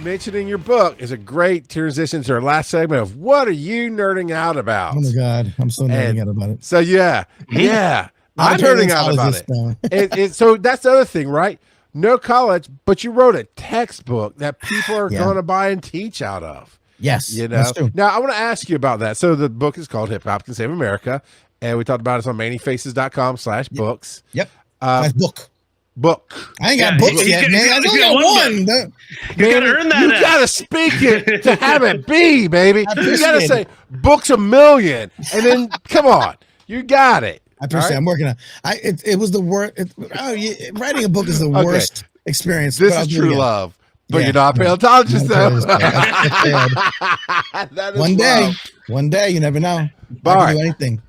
mentioned in your book is a great transition to our last segment of what are you nerding out about? Oh my God, I'm so nerding out about it. So yeah, I'm nerding out about it. So that's the other thing, right? No college, but you wrote a textbook that people are going to buy and teach out of. Yes, you know. That's true. Now I want to ask you about that. So the book is called Hip Hop Can Save America, and we talked about it on mannyfaces.com/books. Yep. Nice book. I ain't got books yet, man. I only got one. You gotta earn that. You gotta speak it to have it be, baby. You gotta say books a million, and then come on, you got it. I appreciate it. I'm working on it. Was the worst. Writing a book is the worst experience. This is true love. But you're not a paleontologist, though. One day, you never know. All right. Do anything.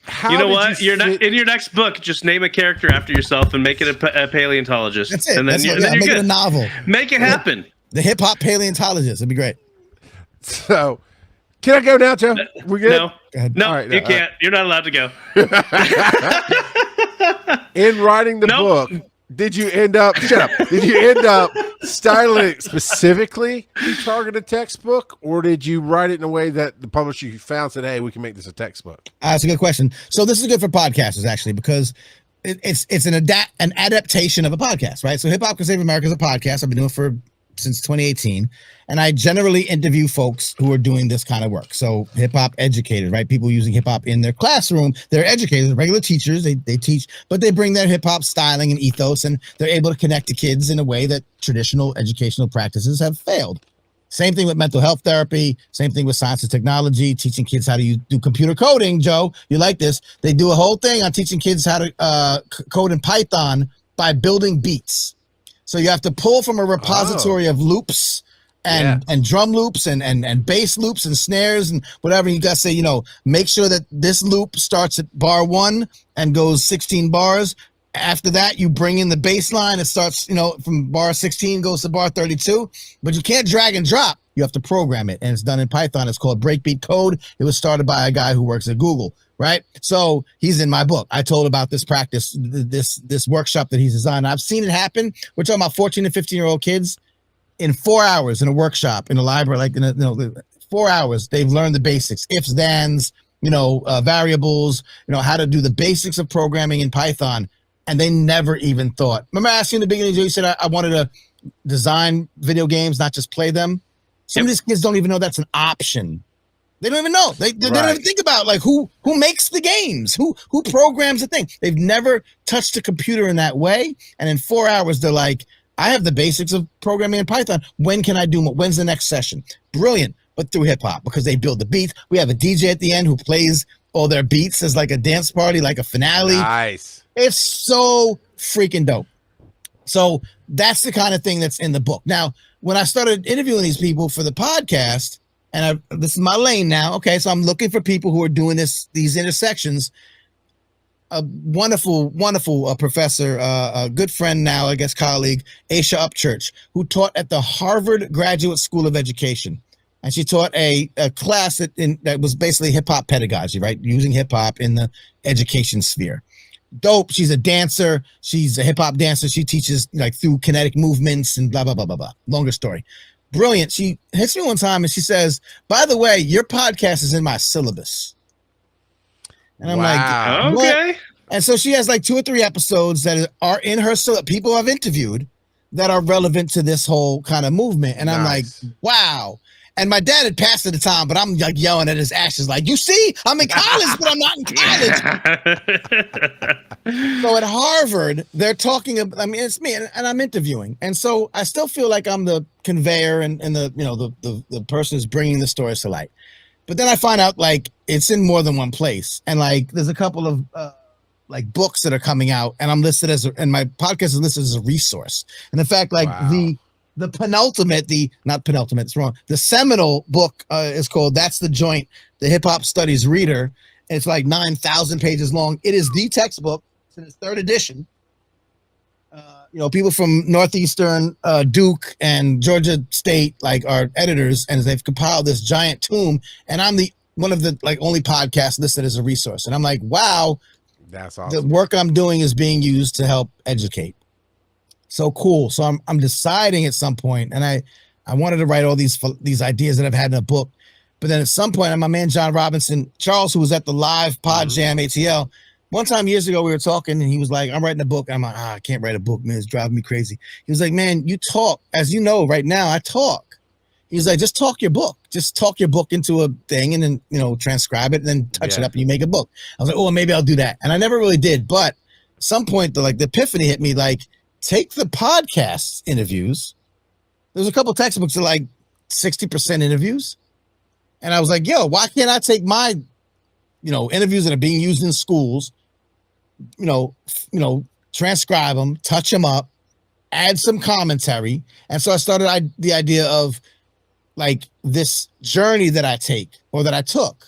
How you know what? You're not in your next book. Just name a character after yourself and make it a paleontologist. That's it. And then, you're make it a novel. Make it happen. The hip hop paleontologist. It'd be great. So, can I go now, Joe? We good? No, right, you can't. You're not allowed to go. In writing the book, did you end up? Shut up. Did you end up styling it specifically to target a textbook, or did you write it in a way that the publisher you found said, "Hey, we can make this a textbook"? That's a good question. So this is good for podcasters actually, because it's an adaptation of a podcast, right? So Hip Hop Can Save America is a podcast I've been doing since 2018, and I generally interview folks who are doing this kind of work. So hip hop educators, right? People using hip hop in their classroom. They're educators, regular teachers. They teach, but they bring their hip hop styling and ethos, and they're able to connect to kids in a way that traditional educational practices have failed. Same thing with mental health therapy. Same thing with science and technology, teaching kids how to do computer coding. Joe, you like this? They do a whole thing on teaching kids how to code in Python by building beats. So you have to pull from a repository of loops and drum loops and bass loops and snares and whatever. You got to say, make sure that this loop starts at bar 1 and goes 16 bars. After that, you bring in the bass line. It starts, from bar 16 goes to bar 32. But you can't drag and drop. You have to program it. And it's done in Python. It's called breakbeat code. It was started by a guy who works at Google. Right. So he's in my book. I told about this practice, this workshop that he's designed. I've seen it happen. We're talking about 14 and 15-year-old kids in 4 hours in a workshop in a library, 4 hours. They've learned the basics, ifs, thens, variables, how to do the basics of programming in Python. And they never even thought. Remember I asked you in the beginning, Joe, you said I wanted to design video games, not just play them. Some of these kids don't even know that's an option. They don't even know. They don't even think about who makes the games, who programs the thing. They've never touched a computer in that way. And in 4 hours, they're like, I have the basics of programming in Python. When can I do more? When's the next session? Brilliant. But through hip hop, because they build the beats. We have a DJ at the end who plays all their beats as like a dance party, like a finale. Nice. It's so freaking dope. So that's the kind of thing that's in the book. Now, when I started interviewing these people for the podcast, and this is my lane now. Okay, so I'm looking for people who are doing these intersections. A wonderful professor, a good friend now, I guess, colleague, Aisha Upchurch, who taught at the Harvard Graduate School of Education. And she taught a class that was basically hip-hop pedagogy, right? Using hip-hop in the education sphere. Dope. She's a dancer. She's a hip-hop dancer. She teaches through kinetic movements and blah, blah, blah, blah, blah. Longer story. Brilliant. She hits me one time and she says, by the way, your podcast is in my syllabus. And I'm like, okay. And so she has 2 or 3 episodes that are in her syllabus, people I've interviewed that are relevant to this whole kind of movement. And I'm like, wow. And my dad had passed at the time, but I'm yelling at his ashes you see, I'm in college, but I'm not in college. So at Harvard, they're talking, it's me, and I'm interviewing. And so I still feel like I'm the conveyor and the person who's bringing the stories to light. But then I find out it's in more than one place. And there's a couple of books that are coming out, and I'm listed and my podcast is listed as a resource. And in fact, the penultimate, not penultimate, it's wrong. The seminal book is called That's the Joint, the Hip Hop Studies Reader. It's 9,000 pages long. It is the textbook. It's in its 3rd edition. People from Northeastern, Duke and Georgia State, are editors, and they've compiled this giant tome. And I'm one of the only podcasts listed as a resource. And I'm like, wow, that's awesome. The work I'm doing is being used to help educate. So cool. So I'm deciding at some point, and I wanted to write all these ideas that I've had in a book, but then at some point, my man John Robinson, Charles, who was at the live Pod Jam ATL, one time years ago we were talking, and he was like, "I'm writing a book." I'm like, "I can't write a book, man. It's driving me crazy." He was like, "Man, you talk, as you know, right now. I talk." He's like, "Just talk your book. Just talk your book into a thing, and then transcribe it, and then touch it up, and you make a book." I was like, "Oh, maybe I'll do that." And I never really did, but at some point, the epiphany hit me, like, take the podcast interviews. There's a couple textbooks that are like 60% interviews. And I was like, yo, why can't I take my, interviews that are being used in schools, transcribe them, touch them up, add some commentary. And so I started the idea of like this journey that I take or that I took,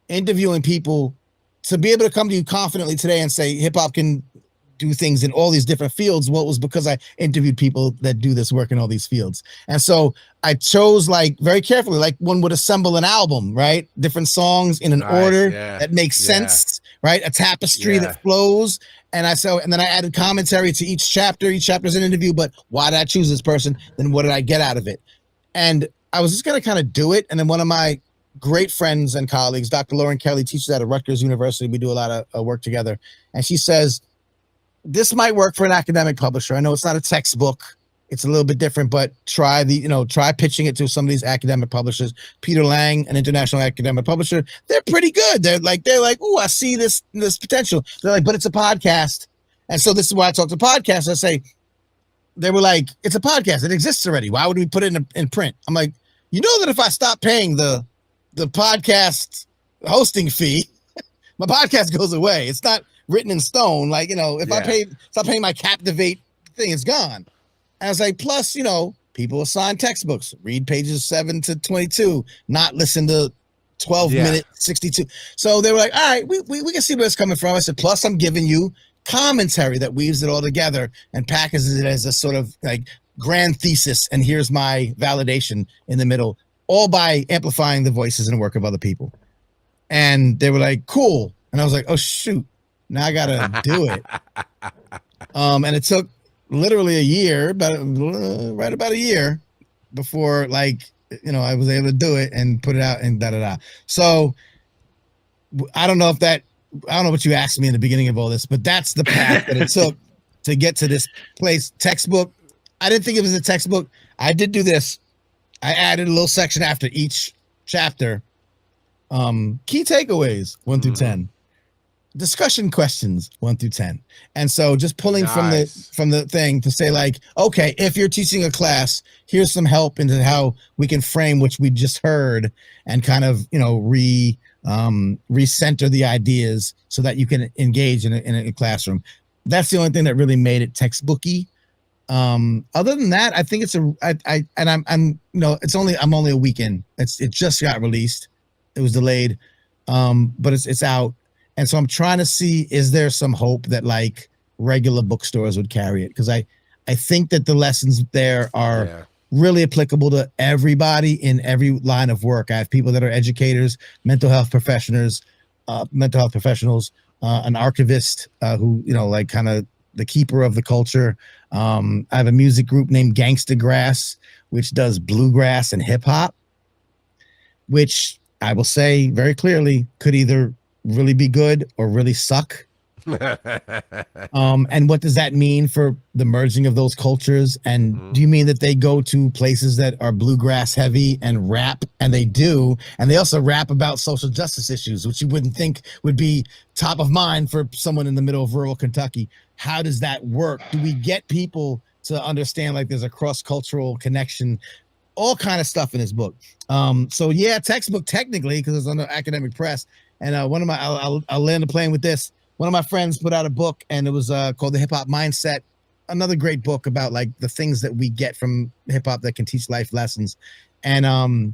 interviewing people to be able to come to you confidently today and say hip hop can do things in all these different fields. Well, it was because I interviewed people that do this work in all these fields. And so I chose very carefully, like one would assemble an album, right? Different songs in an order that makes sense, right? A tapestry that flows. And then I added commentary to each chapter. Each chapter is an interview, but why did I choose this person? Then what did I get out of it? And I was just going to kind of do it. And then one of my great friends and colleagues, Dr. Lauren Kelly, teaches at Rutgers University. We do a lot of work together. And she says, this might work for an academic publisher. I know it's not a textbook. It's a little bit different, but try pitching it to some of these academic publishers. Peter Lang, an international academic publisher, they're pretty good. They're like, oh, I see this potential. They're like, but it's a podcast. And so this is why I talk to podcasts. I say, they were like, it's a podcast. It exists already. Why would we put it in print? I'm like, that if I stop paying the podcast hosting fee, my podcast goes away. It's not written in stone. Like, if I stop paying my Captivate thing, it's gone. And I was like, plus, people assign textbooks, read pages 7 to 22, not listen to 12 minute 62. So they were like, all right, we can see where it's coming from. I said, plus I'm giving you commentary that weaves it all together and packages it as a sort of like grand thesis. And here's my validation in the middle, all by amplifying the voices and work of other people. And they were like, cool. And I was like, oh, shoot. Now I gotta do it. And it took literally a year, right about a year before I was able to do it and put it out and da-da-da. So I don't know what you asked me in the beginning of all this, but that's the path that it took to get to this place. Textbook. I didn't think it was a textbook. I did do this. I added a little section after each chapter. Key takeaways 1 through 10. Discussion questions 1 through 10. And so just pulling from the thing to say like, okay, if you're teaching a class, here's some help into how we can frame which we just heard and kind of, recenter the ideas so that you can engage in a classroom. That's the only thing that really made it textbooky. Other than that, I think I'm only a week in. It just got released. It was delayed. But it's out. And so I'm trying to see, is there some hope that like regular bookstores would carry it? Because I think that the lessons there are really applicable to everybody in every line of work. I have people that are educators, mental health professionals, an archivist who, like kind of the keeper of the culture. I have a music group named Gangsta Grass, which does bluegrass and hip hop, which I will say very clearly could either really be good or really suck. And what does that mean for the merging of those cultures? And do you mean that they go to places that are bluegrass heavy and rap? And they do. And they also rap about social justice issues, which you wouldn't think would be top of mind for someone in the middle of rural Kentucky. How does that work? Do we get people to understand like there's a cross-cultural connection? All kind of stuff in this book. So yeah, textbook technically, because it's under academic press. And one of my, I'll land the plane with this. One of my friends put out a book, and it was called The Hip Hop Mindset. Another great book about like the things that we get from hip hop that can teach life lessons. And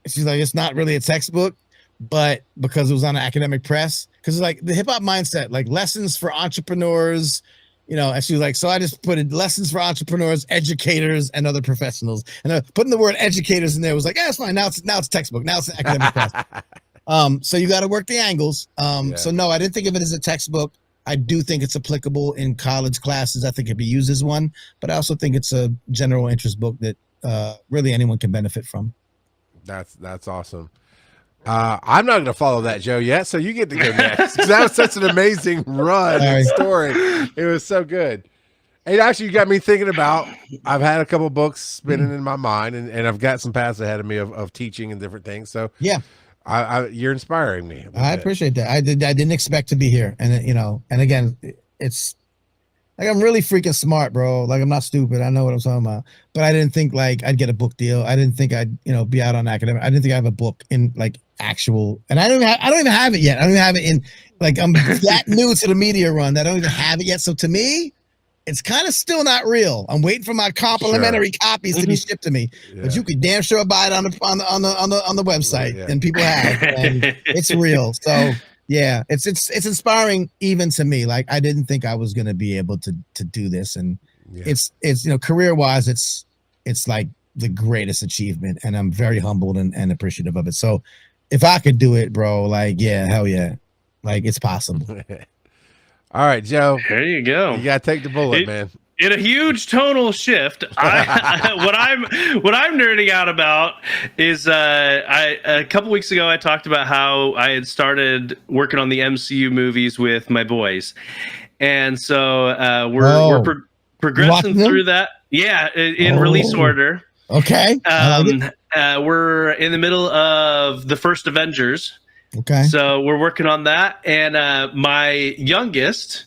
she's like, it's not really a textbook, but because it was on an academic press, because it's like the hip hop mindset, like lessons for entrepreneurs. And she was like, so I just put in lessons for entrepreneurs, educators, and other professionals. And putting the word educators in there was like, it's fine. Now it's textbook. Now it's an academic class. So you got to work the angles. So no, I didn't think of it as a textbook. I do think it's applicable in college classes. I think it could be used as one, but I also think it's a general interest book that really anyone can benefit from. That's awesome. I'm not going to follow that, Joe, yet, so you get to go next, because that was such an amazing run and story. It was so good. And actually, you got me thinking about, I've had a couple books spinning in my mind, and I've got some paths ahead of me of teaching and different things. So yeah, you're inspiring me. I appreciate that. I didn't expect to be here. And, and again, it's like, I'm really freaking smart, bro. Like, I'm not stupid. I know what I'm talking about. But I didn't think like I'd get a book deal. I didn't think I'd, be out on academic. I didn't think I have a book in like actual, and I don't even have it yet. I don't even have it in, like, I'm that new to the media run that I don't even have it yet. So to me, it's kind of still not real. I'm waiting for my complimentary copies to be shipped to me. Yeah. But you could damn sure buy it on the website, and people have, and it's real. So yeah, it's inspiring even to me. Like, I didn't think I was gonna be able to do this, and it's career wise, it's like the greatest achievement, and I'm very humbled and appreciative of it. So if I could do it, bro, like, yeah, hell yeah, like, it's possible. All right, Joe. There you go. You gotta take the bullet, man. In a huge tonal shift, what I'm nerding out about is a couple weeks ago I talked about how I had started working on the MCU movies with my boys, and so we're progressing through that. Yeah, in release order. Okay. We're in the middle of the first Avengers. Okay. So we're working on that, and my youngest,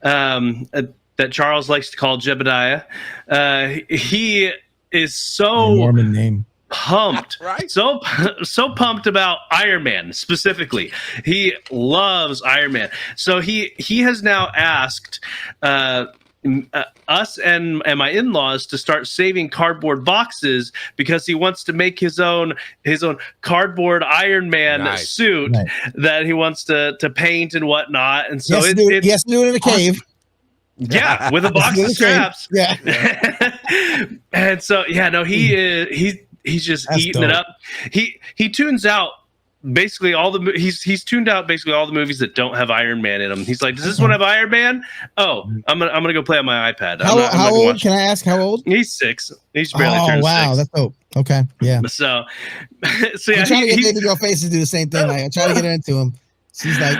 that Charles likes to call Jebediah, he is so Mormon name. Pumped, right? So pumped about Iron Man specifically. He loves Iron Man, so he has now asked us and my in-laws to start saving cardboard boxes because he wants to make his own cardboard Iron Man suit that he wants to paint and whatnot. And so he has to do it in a cave. Yeah, with a box of scraps. Yeah. And so he's just eating it up. He tunes out basically all the he's tuned out basically all the movies that don't have Iron Man in them. He's like, does this one have Iron Man? Oh, I'm gonna go play on my iPad. How old? Can I ask how old? He's 6. He's barely turned 6. Wow, that's dope. Okay, yeah. So yeah, I'm trying to get Baby Girl Faces to do the same thing. Like, I'm trying to get her into him. She's like,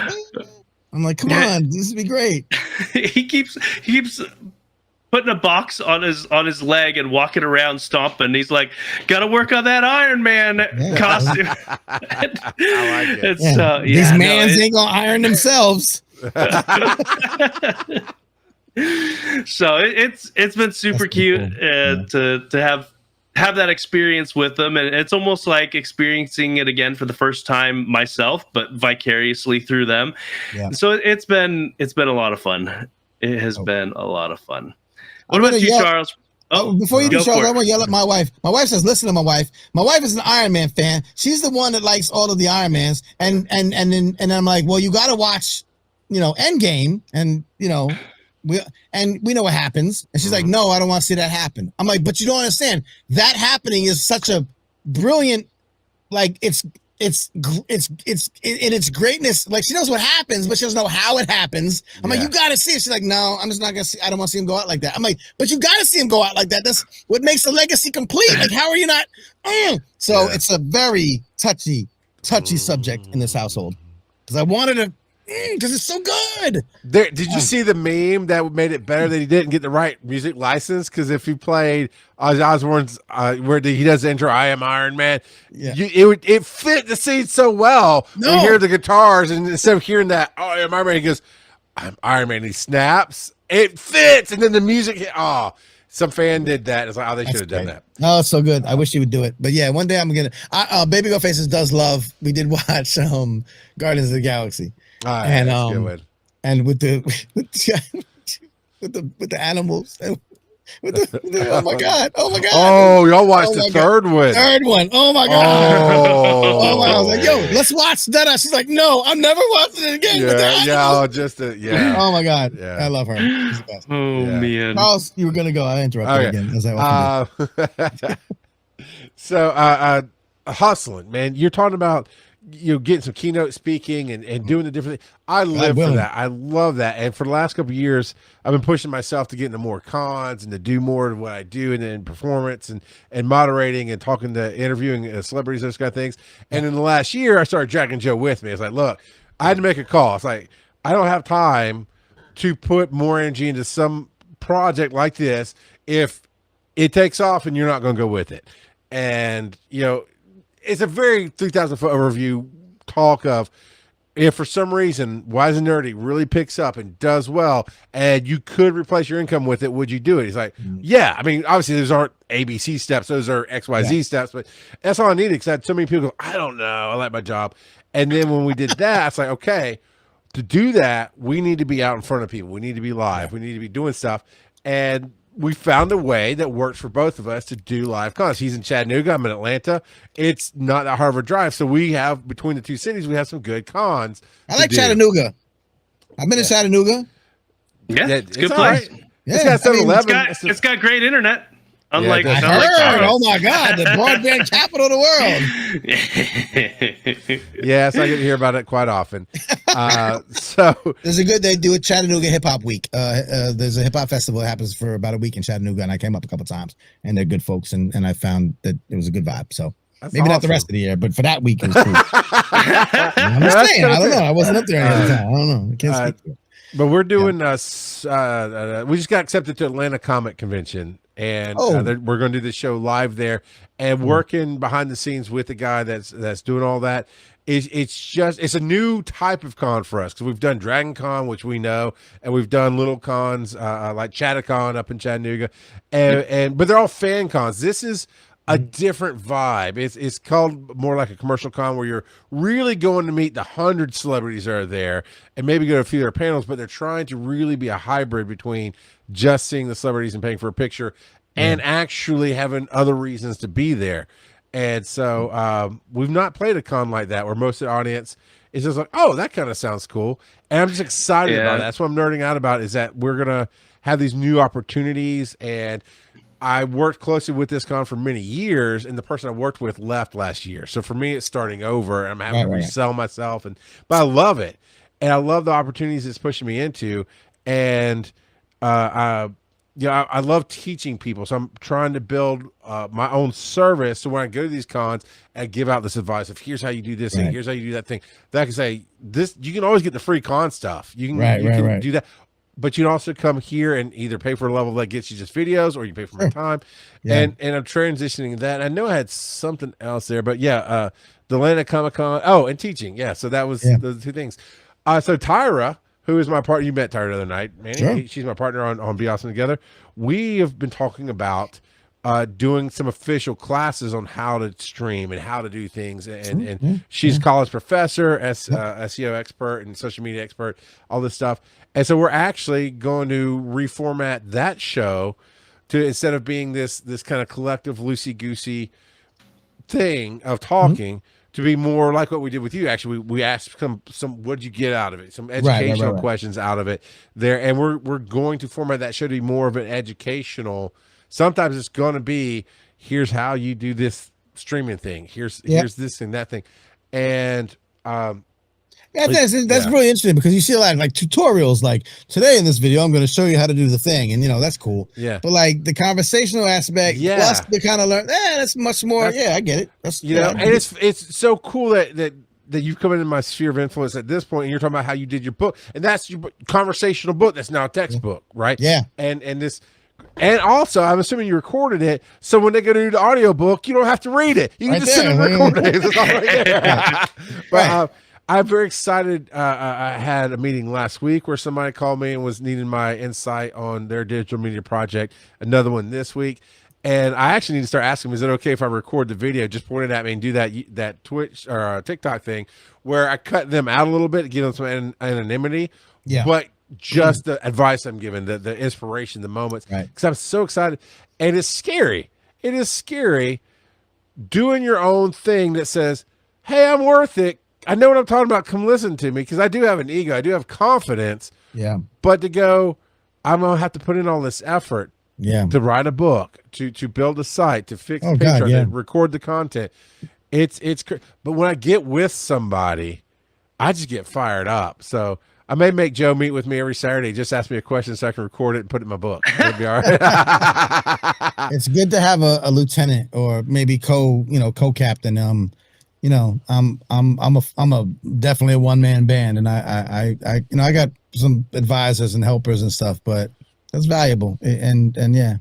I'm like, come on, this would be great. he keeps putting a box on his leg and walking around stomping. He's like, gotta work on that Iron Man costume. I like it. These mans ain't gonna iron themselves. So it's been super cute to have that experience with them, and it's almost like experiencing it again for the first time myself, but vicariously through them. Yeah. So it's been a lot of fun. It has been a lot of fun. What about you, Charles? Before you do, Charles, I want to yell at my wife. My wife says, listen to my wife. My wife is an Iron Man fan. She's the one that likes all of the Iron Mans. And I'm like, well, you got to watch, Endgame. And, we know what happens. And she's like, no, I don't want to see that happen. I'm like, but you don't understand. That happening is such a brilliant, like, it's in its greatness. Like, she knows what happens, but she doesn't know how it happens. I'm like, you gotta see it. She's like, no, I'm just not gonna see. I don't want to see him go out like that. I'm like, but you gotta see him go out like that. That's what makes the legacy complete. Like, how are you not? So it's a very touchy subject in this household, because I wanted to, because it's so good. Did you see the meme that made it better that he didn't get the right music license? Because if he played Ozzy Osbourne's where he does the intro, "I Am Iron Man," it fit the scene so well. No. You hear the guitars, and instead of hearing that, "Oh, I am Iron Man," he goes, "I'm Iron Man." He snaps. It fits, and then the music hit. Oh, some fan did that. It's like, oh, they should have done that. No, it's so good. I wish he would do it. But yeah, one day I'm gonna. Baby Girl Faces does love. We did watch Guardians of the Galaxy. And with the animals, and oh my god! Oh, y'all watched the third one. Oh my god! Oh my god! I was like, yo, let's watch that. She's like, no, I'm never watching it again. Oh my god! Yeah. I love her. She's the best. Man, Charles, you were gonna go. I interrupted again. As I often do. So hustling, man. You're talking about getting some keynote speaking and doing the different things. I live for that. I love that. And for the last couple of years, I've been pushing myself to get into more cons and to do more of what I do and then performance and moderating and talking to interviewing celebrities, those kind of things. And in the last year, I started dragging Joe with me. It's like, look, I had to make a call. It's like, I don't have time to put more energy into some project like this if it takes off and you're not going to go with it. And, it's a very 3,000 foot overview talk of if for some reason Wise and Nerdy really picks up and does well and you could replace your income with it, would you do it? He's like, yeah. I mean, obviously those aren't ABC steps. Those are XYZ steps, but that's all I needed because I had so many people go, I don't know. I like my job. And then when we did that, it's like, okay, to do that, we need to be out in front of people. We need to be live. We need to be doing stuff. And we found a way that works for both of us to do live cons. He's in Chattanooga. I'm in Atlanta. It's not that hard of a drive. So we have, between the two cities, we have some good cons. I like Chattanooga. I've been to Chattanooga. Yeah, it's a good place. Right. Yeah, it's got 7-Eleven. It's got great internet. Unlike, I heard, oh my God, the broadband capital of the world. Yes, I get to hear about it quite often. So they do a Chattanooga Hip Hop Week. There's a hip hop festival that happens for about a week in Chattanooga, and I came up a couple times, and they're good folks, and I found that it was a good vibe. So maybe not the rest of the year, but for that week, it was cool. I'm saying, I don't know. I wasn't up there any other time. I don't know. I can't speak to it. But we're doing we just got accepted to Atlanta Comic Convention. And we're going to do the show live there and working behind the scenes with the guy that's doing all that. It's a new type of con for us because we've done Dragon Con, which we know, and we've done little cons like Chattacon up in Chattanooga, but they're all fan cons. This is a different vibe. It's called more like a commercial con where you're really going to meet the 100 celebrities that are there and maybe go to a few of their panels, but they're trying to really be a hybrid between just seeing the celebrities and paying for a picture and actually having other reasons to be there. And so we've not played a con like that where most of the audience is just like, oh, that kind of sounds cool. And I'm just excited about that. That's what I'm nerding out about, is that we're going to have these new opportunities. And I worked closely with this con for many years, and the person I worked with left last year. So for me, it's starting over, and I'm having to resell myself. But I love it. And I love the opportunities it's pushing me into. And I love teaching people. So I'm trying to build my own service. So when I go to these cons, I give out this advice of here's how you do this and here's how you do that thing. That I can say this. You can always get the free con stuff. You can do that. But you can also come here and either pay for a level that gets you just videos, or you pay for my time. And I'm transitioning that. I know I had something else there, but the Atlanta Comic Con. Oh, and teaching. Yeah. So that was those two things. So Tyra, who is my partner, you met Tyra the other night, Manny. She's my partner on Be Awesome Together. We have been talking about doing some official classes on how to stream and how to do things. And she's a college professor, SEO expert and social media expert, all this stuff. And so we're actually going to reformat that show to, instead of being this kind of collective loosey-goosey thing of talking, to be more like what we did with you. Actually, we asked some what did you get out of it? Some educational questions out of it there. And we're going to format that show to be more of an educational. Sometimes it's going to be, here's how you do this streaming thing. Here's this thing, that thing. And that's really interesting, because you see a lot of like tutorials, like today in this video I'm going to show you how to do the thing, and that's cool. But like the conversational aspect, plus the kind of learn, that's much more. I get it. That's and it's so cool that you've come into my sphere of influence at this point, and you're talking about how you did your book, and that's your conversational book that's now a textbook, right? And also, I'm assuming you recorded it, so when they go to do the audio book, you don't have to read it. You can just sit and record it. It's all right there. But I'm very excited. I had a meeting last week where somebody called me and was needing my insight on their digital media project. Another one this week. And I actually need to start asking them, is it okay if I record the video, just point it at me and do that Twitch or TikTok thing where I cut them out a little bit to give them some anonymity. But just the advice I'm giving, the inspiration, the moments. Because I'm so excited. And it's scary. It is scary doing your own thing that says, hey, I'm worth it. I know what I'm talking about. Come listen to me, because I do have an ego. I do have confidence. But to go, I'm going to have to put in all this effort to write a book, to build a site, to fix Patreon, to record the content. But when I get with somebody, I just get fired up. So I may make Joe meet with me every Saturday. Just ask me a question so I can record it and put it in my book. It'll be all right. It's good to have a lieutenant or maybe co-captain. I'm definitely a one-man band, and I got some advisors and helpers and stuff, but that's valuable. And yeah.